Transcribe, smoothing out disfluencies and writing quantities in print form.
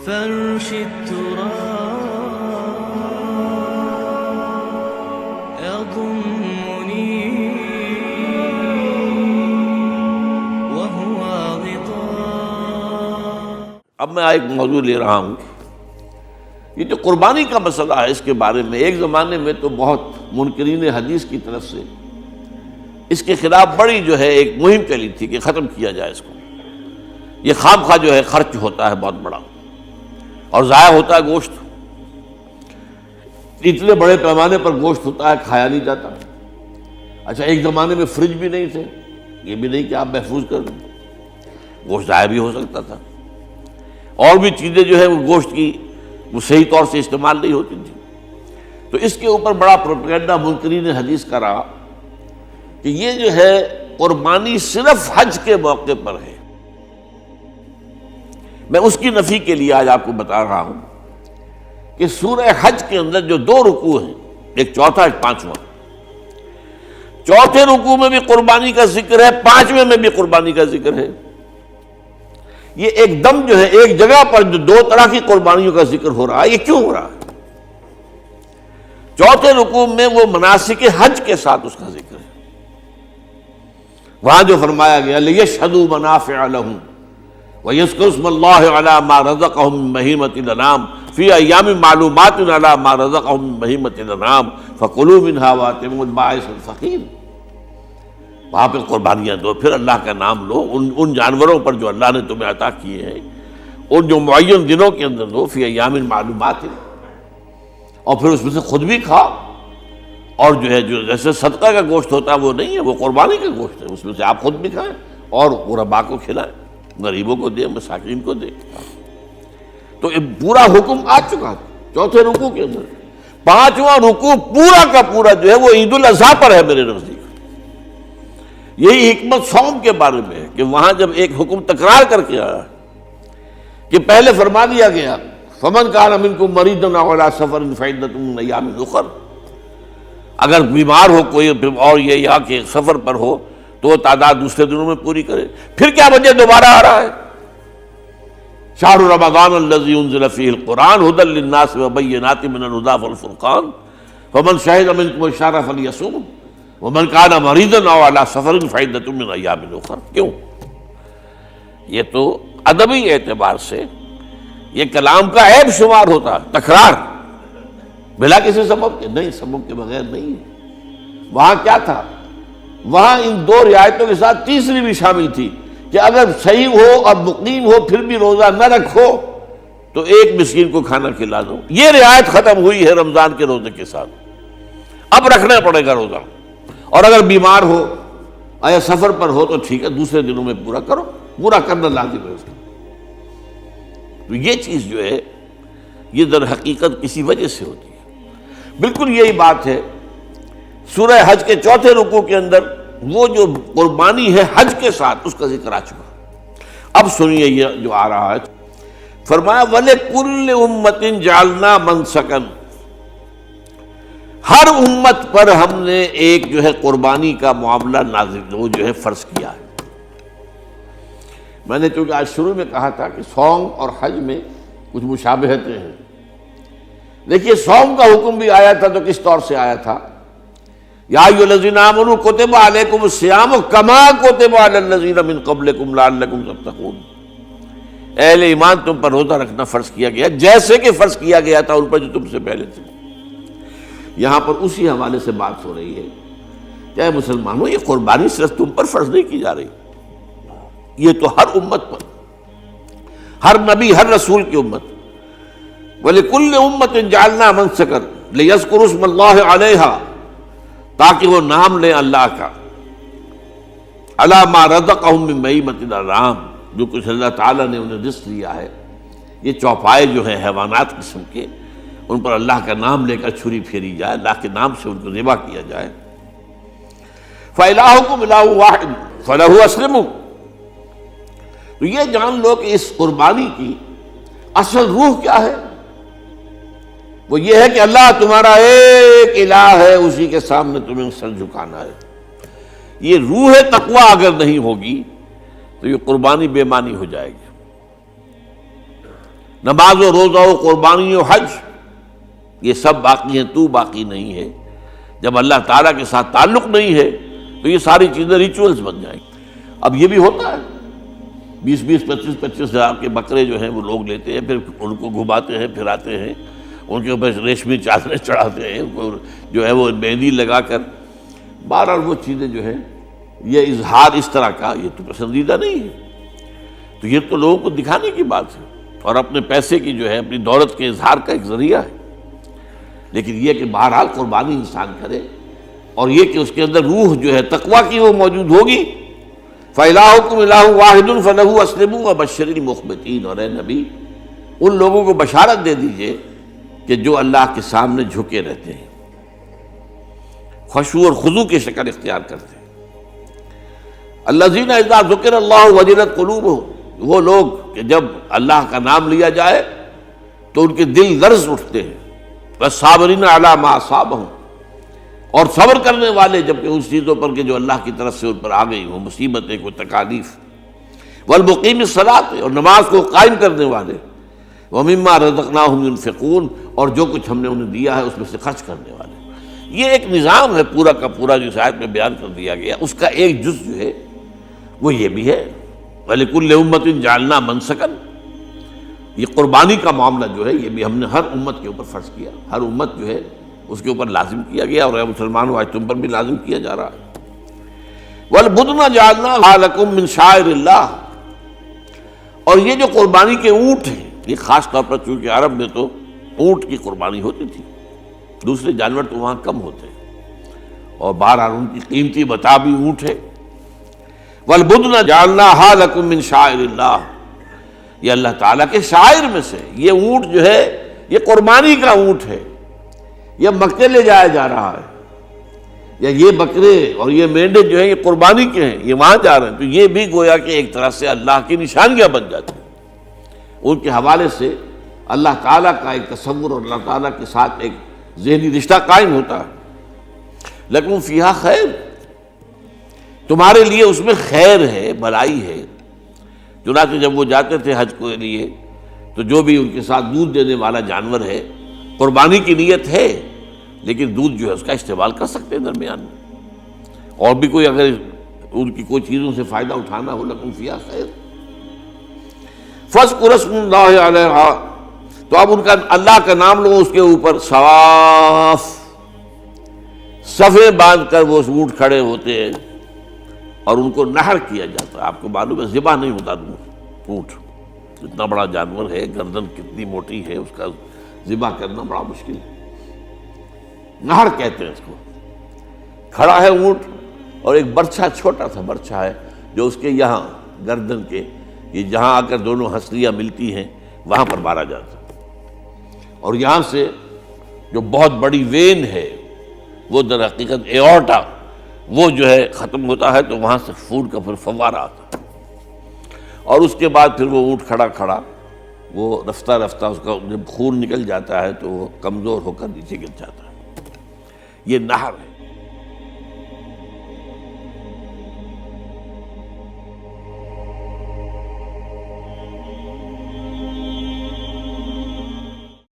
فرش التراب يضمني وهو غطاء۔ اب میں ایک موضوع لے رہا ہوں، یہ جو قربانی کا مسئلہ ہے، اس کے بارے میں ایک زمانے میں تو بہت منکرین حدیث کی طرف سے اس کے خلاف بڑی جو ہے ایک مہم چلی تھی کہ ختم کیا جائے اس کو، یہ خام خواہ جو ہے خرچ ہوتا ہے بہت بڑا اور ضائع ہوتا ہے گوشت، اتنے بڑے پیمانے پر گوشت ہوتا ہے کھایا نہیں جاتا۔ اچھا، ایک زمانے میں فریج بھی نہیں تھے، یہ بھی نہیں کہ آپ محفوظ کر دیں، گوشت ضائع بھی ہو سکتا تھا، اور بھی چیزیں جو ہے وہ گوشت کی وہ صحیح طور سے استعمال نہیں ہوتی تھی۔ تو اس کے اوپر بڑا پروپیگنڈا منکرین حدیث کا رہا کہ یہ جو ہے قربانی صرف حج کے موقع پر ہے۔ میں اس کی نفی کے لیے آج آپ کو بتا رہا ہوں کہ سورہ حج کے اندر جو دو رکوع ہیں، ایک چوتھا ایک پانچواں، چوتھے رکوع میں بھی قربانی کا ذکر ہے، پانچویں میں بھی قربانی کا ذکر ہے۔ یہ ایک دم جو ہے ایک جگہ پر جو دو طرح کی قربانیوں کا ذکر ہو رہا ہے، یہ کیوں ہو رہا ہے؟ چوتھے رکوع میں وہ مناسک حج کے ساتھ اس کا ذکر ہے، وہاں جو فرمایا گیا لِيَشْهَدُوا مَنَافِعَ لَهُمْ وَيَذْكُرُوا اسْمَ اللَّهِ عَلَىٰ مَا رَزَقَهُم مِّن بَهِيمَةِ الْأَنْعَامِ فِي أَيَّامٍ مَّعْلُومَاتٍ عَلَىٰ مَا رَزَقَهُم مِّن بَهِيمَةِ الْأَنْعَامِ فَكُلُوا مِنْهَا وَأَطْعِمُوا الْبَائِسَ الْفَقِيرَ۔ وہاں پہ قربانیاں دو، پھر اللہ کا نام لو، ان جانوروں پر جو اللہ نے تمہیں عطا کیے ہیں ان جو معین دنوں کے اندر دو، فی ایام معلومات، اور پھر اس میں سے خود بھی کھاؤ، اور جو ہے جو جیسے صدقہ کا گوشت ہوتا ہے وہ نہیں ہے، وہ قربانی کا گوشت ہے، اس میں سے آپ خود بھی کھائیں اور غرباء کو کھلائیں، غریبوں کو دیں، مساکین کو دیں۔ تو یہ پورا حکم آ چکا ہے چوتھے رکوع کے اندر۔ پانچواں رکوع پورا کا پورا جو ہے وہ عید الاضحیٰ پر ہے میرے نزدیک۔ یہی حکمت صوم کے بارے میں ہے کہ وہاں جب ایک حکم تکرار کر کے آیا کہ پہلے فرما دیا گیا فَمَنْ كَانَ مِنْكُمْ مَرِيضًا أَوْ عَلَىٰ سَفَرٍ فَعِدَّةٌ مِّنْ أَيَّامٍ أُخَرَ، اگر بیمار ہو کوئی اور یہ یا کہ سفر پر ہو تو وہ تعداد دوسرے دنوں میں پوری کرے۔ پھر کیا وجہ دوبارہ آ رہا ہے؟ شہر رمضان الذی انزل فیہ القرآن ھدی للناس وبینات من الھدی والفرقان فمن شہد منکم الشہر فلیصمہ ومن کان مریضا او علی سفر فعدۃ من ایام اخر۔ کیوں؟ یہ تو ادبی اعتبار سے یہ کلام کا عیب شمار ہوتا، تکرار بلا کسی سبب کے، نہیں، سبب کے بغیر نہیں ہے۔ وہاں کیا تھا؟ وہاں ان دو رعایتوں کے ساتھ تیسری بھی شامل تھی کہ اگر صحیح ہو اور مقیم ہو پھر بھی روزہ نہ رکھو تو ایک مسکین کو کھانا کھلا دو۔ یہ رعایت ختم ہوئی ہے رمضان کے روزے کے ساتھ، اب رکھنا پڑے گا روزہ، اور اگر بیمار ہو یا سفر پر ہو تو ٹھیک ہے، دوسرے دنوں میں پورا کرو، پورا کرنا لازم ہے اس کا۔ تو یہ چیز جو ہے یہ در حقیقت کسی وجہ سے ہوتی ہے۔ بالکل یہی بات ہے سورہ حج کے چوتھے رکوع کے اندر، وہ جو قربانی ہے حج کے ساتھ اس کا ذکر آ چکا۔ اب سنیے یہ جو آ رہا ہے، فرمایا وَلِكُلِّ أُمَّةٍ جَعَلْنَا مَنْسَكًا، ہر امت پر ہم نے ایک جو ہے قربانی کا معاملہ نازل وہ جو ہے فرض کیا ہے۔ میں نے چونکہ آج شروع میں کہا تھا کہ صوم اور حج میں کچھ مشابہتیں ہیں۔ دیکھیے صوم کا حکم بھی آیا تھا تو کس طور سے آیا تھا؟ یا ایھا الذین آمنوا کتب علیکم الصیام کما کتب علی الذین من قبلکم لعلکم تتقون، اہل ایمان تم پر روزہ رکھنا فرض کیا گیا جیسے کہ فرض کیا گیا تھا ان پر جو تم سے پہلے تھے۔ یہاں پر اسی حوالے سے بات ہو رہی ہے کہ اے مسلمانوں، یہ قربانی صرف تم پر فرض نہیں کی جا رہی، یہ تو ہر امت پر، ہر نبی ہر رسول کی امت۔ وَلِكُلِّ أُمَّةٍ جَعَلْنَا مَنْسَكًا لِيَذْكُرُوا اسْمَ اللَّهِ عَلَيْهَا، تاکہ وہ نام لیں اللہ کا، عَلَىٰ مَا رَزَقَهُم مِّن بَهِیمَةِ الْأَنْعَامِ، جو کچھ اللہ تعالیٰ نے انہیں رزق دیا ہے۔ یہ چوپائے جو ہیں حیوانات قسم کے، ان پر اللہ کا نام لے کر چھری پھیری جائے، اللہ کے نام سے ان کو ذبح کیا جائے۔ فَإِلَٰهُكُمْ إِلَٰهٌ وَاحِدٌ فَلَهُ أَسْلِمُوا، تو یہ جان لو کہ اس قربانی کی اصل روح کیا ہے؟ وہ یہ ہے کہ اللہ تمہارا ایک الہ ہے، اسی کے سامنے تمہیں سر جھکانا ہے۔ یہ روح تقویٰ اگر نہیں ہوگی تو یہ قربانی بے معنی ہو جائے گی۔ نماز و روزہ و قربانی و حج یہ سب باقی ہیں، تو باقی نہیں ہے۔ جب اللہ تعالیٰ کے ساتھ تعلق نہیں ہے تو یہ ساری چیزیں ریچولز بن جائیں گی۔ اب یہ بھی ہوتا ہے 20-25 ہزار کے بکرے جو ہیں وہ لوگ لیتے ہیں، پھر ان کو گھماتے ہیں، پھراتے ہیں، ان کے اوپر ریشمی چادریں چڑھاتے ہیں، جو ہے وہ مہندی لگا کر، بہرحال وہ چیزیں جو ہیں یہ اظہار اس طرح کا یہ تو پسندیدہ نہیں ہے۔ تو یہ تو لوگوں کو دکھانے کی بات ہے اور اپنے پیسے کی جو ہے اپنی دولت کے اظہار کا ایک ذریعہ ہے، لیکن یہ کہ بہرحال قربانی انسان کرے اور یہ کہ اس کے اندر روح جو ہے تقویٰ کی وہ موجود ہوگی۔ فَإِلَٰهُكُمْ إِلَٰهٌ وَاحِدٌ فَلَهُ أَسْلِمُوا وَبَشِّرِ الْمُخْبِتِينَ، اور اے نبی ان لوگوں کو بشارت دے دیجئے کہ جو اللہ کے سامنے جھکے رہتے ہیں، خشوع اور خضوع کی شکل اختیار کرتے ہیں۔ الذین اذا ذکر اللہ وجلت قلوبہم، وہ لوگ کہ جب اللہ کا نام لیا جائے تو ان کے دل لرز اٹھتے ہیں۔ والصابرین علی ما اصابہم، اور صبر کرنے والے جبکہ اس چیزوں پر کہ جو اللہ کی طرف سے ان پر آ گئی، وہ مصیبتیں، کوئی تکالیف۔ والمقیم الصلاۃ، اور نماز کو قائم کرنے والے۔ ومما رزقناہم ينفقون، اور جو کچھ ہم نے انہیں دیا ہے اس میں سے خرچ کرنے والے۔ یہ ایک نظام ہے پورا کا پورا جو اس آیت میں بیان کر دیا گیا، اس کا ایک جز جو ہے وہ یہ بھی ہے وَلِكُلِّ أُمَّةٍ جَعَلْنَا مَنسَكًا، یہ قربانی کا معاملہ جو ہے یہ بھی ہم نے ہر امت کے اوپر فرض کیا، ہر امت جو ہے اس کے اوپر لازم کیا گیا، اور اے مسلمانوں آج تم پر بھی لازم کیا جا رہا ہے۔ وَالْبُدْنَ جَعَلْنَاهَا لَكُم مِّن شَعَائِرِ اللَّهِ، اور یہ جو قربانی کے اونٹ ہیں، یہ خاص طور پر چونکہ عرب میں تو اونٹ کی قربانی ہوتی تھی، دوسرے جانور تو وہاں کم ہوتے ہیں، اور بہرحال ان کی قیمتی متاع بھی اونٹ ہے۔ وَالْبُدْنَ جَعَلْنَاهَا لَكُم مِّن شَعَائِرِ اللَّهِ، یہ اللہ تعالیٰ کے شاعر میں سے یہ اونٹ جو ہے یہ قربانی کا اونٹ ہے، یہ مکے لے جایا جا رہا ہے، یا یہ بکرے اور یہ مینڈے جو ہیں یہ قربانی کے ہیں، یہ وہاں جا رہے ہیں، تو یہ بھی گویا کہ ایک طرح سے اللہ کی نشانیاں بن جاتی ہیں۔ ان کے حوالے سے اللہ تعالیٰ کا ایک تصور اور اللہ تعالیٰ کے ساتھ ایک ذہنی رشتہ قائم ہوتا ہے۔ لیکن فیہا خیر، تمہارے لیے اس میں خیر ہے، بھلائی ہے۔ چنانچہ جب وہ جاتے تھے حج کے لیے تو جو بھی ان کے ساتھ دودھ دینے والا جانور ہے، قربانی کی نیت ہے لیکن دودھ جو ہے اس کا استعمال کر سکتے ہیں درمیان میں، اور بھی کوئی اگر ان کی کوئی چیزوں سے فائدہ اٹھانا ہو، لکم فیہا خیر۔ فاذکروا اسم اللہ علیہا، تو اب ان کا اللہ کا نام لو اس کے اوپر، صواف، صفیں باندھ کر وہ اونٹ کھڑے ہوتے ہیں اور ان کو نحر کیا جاتا ہے۔ آپ کو معلوم ہے ذبح نہیں ہوتا اونٹ، اتنا بڑا جانور ہے، گردن کتنی موٹی ہے، اس کا ذبح کرنا بڑا مشکل ہے، نحر کہتے ہیں اس کو۔ کھڑا ہے اونٹ اور ایک برچھا، چھوٹا سا برچھا ہے جو اس کے یہاں گردن کے یہ جہاں آ کر دونوں ہنسلیاں ملتی ہیں وہاں پر مارا جاتا ہے، اور یہاں سے جو بہت بڑی وین ہے وہ در حقیقت ایورٹا، وہ جو ہے ختم ہوتا ہے، تو وہاں سے خون کا پھر فوارہ آتا ہے، اور اس کے بعد پھر وہ اونٹ کھڑا کھڑا وہ رفتہ رفتہ اس کا جب خون نکل جاتا ہے تو وہ کمزور ہو کر نیچے گر جاتا ہے۔ یہ نہر ہے۔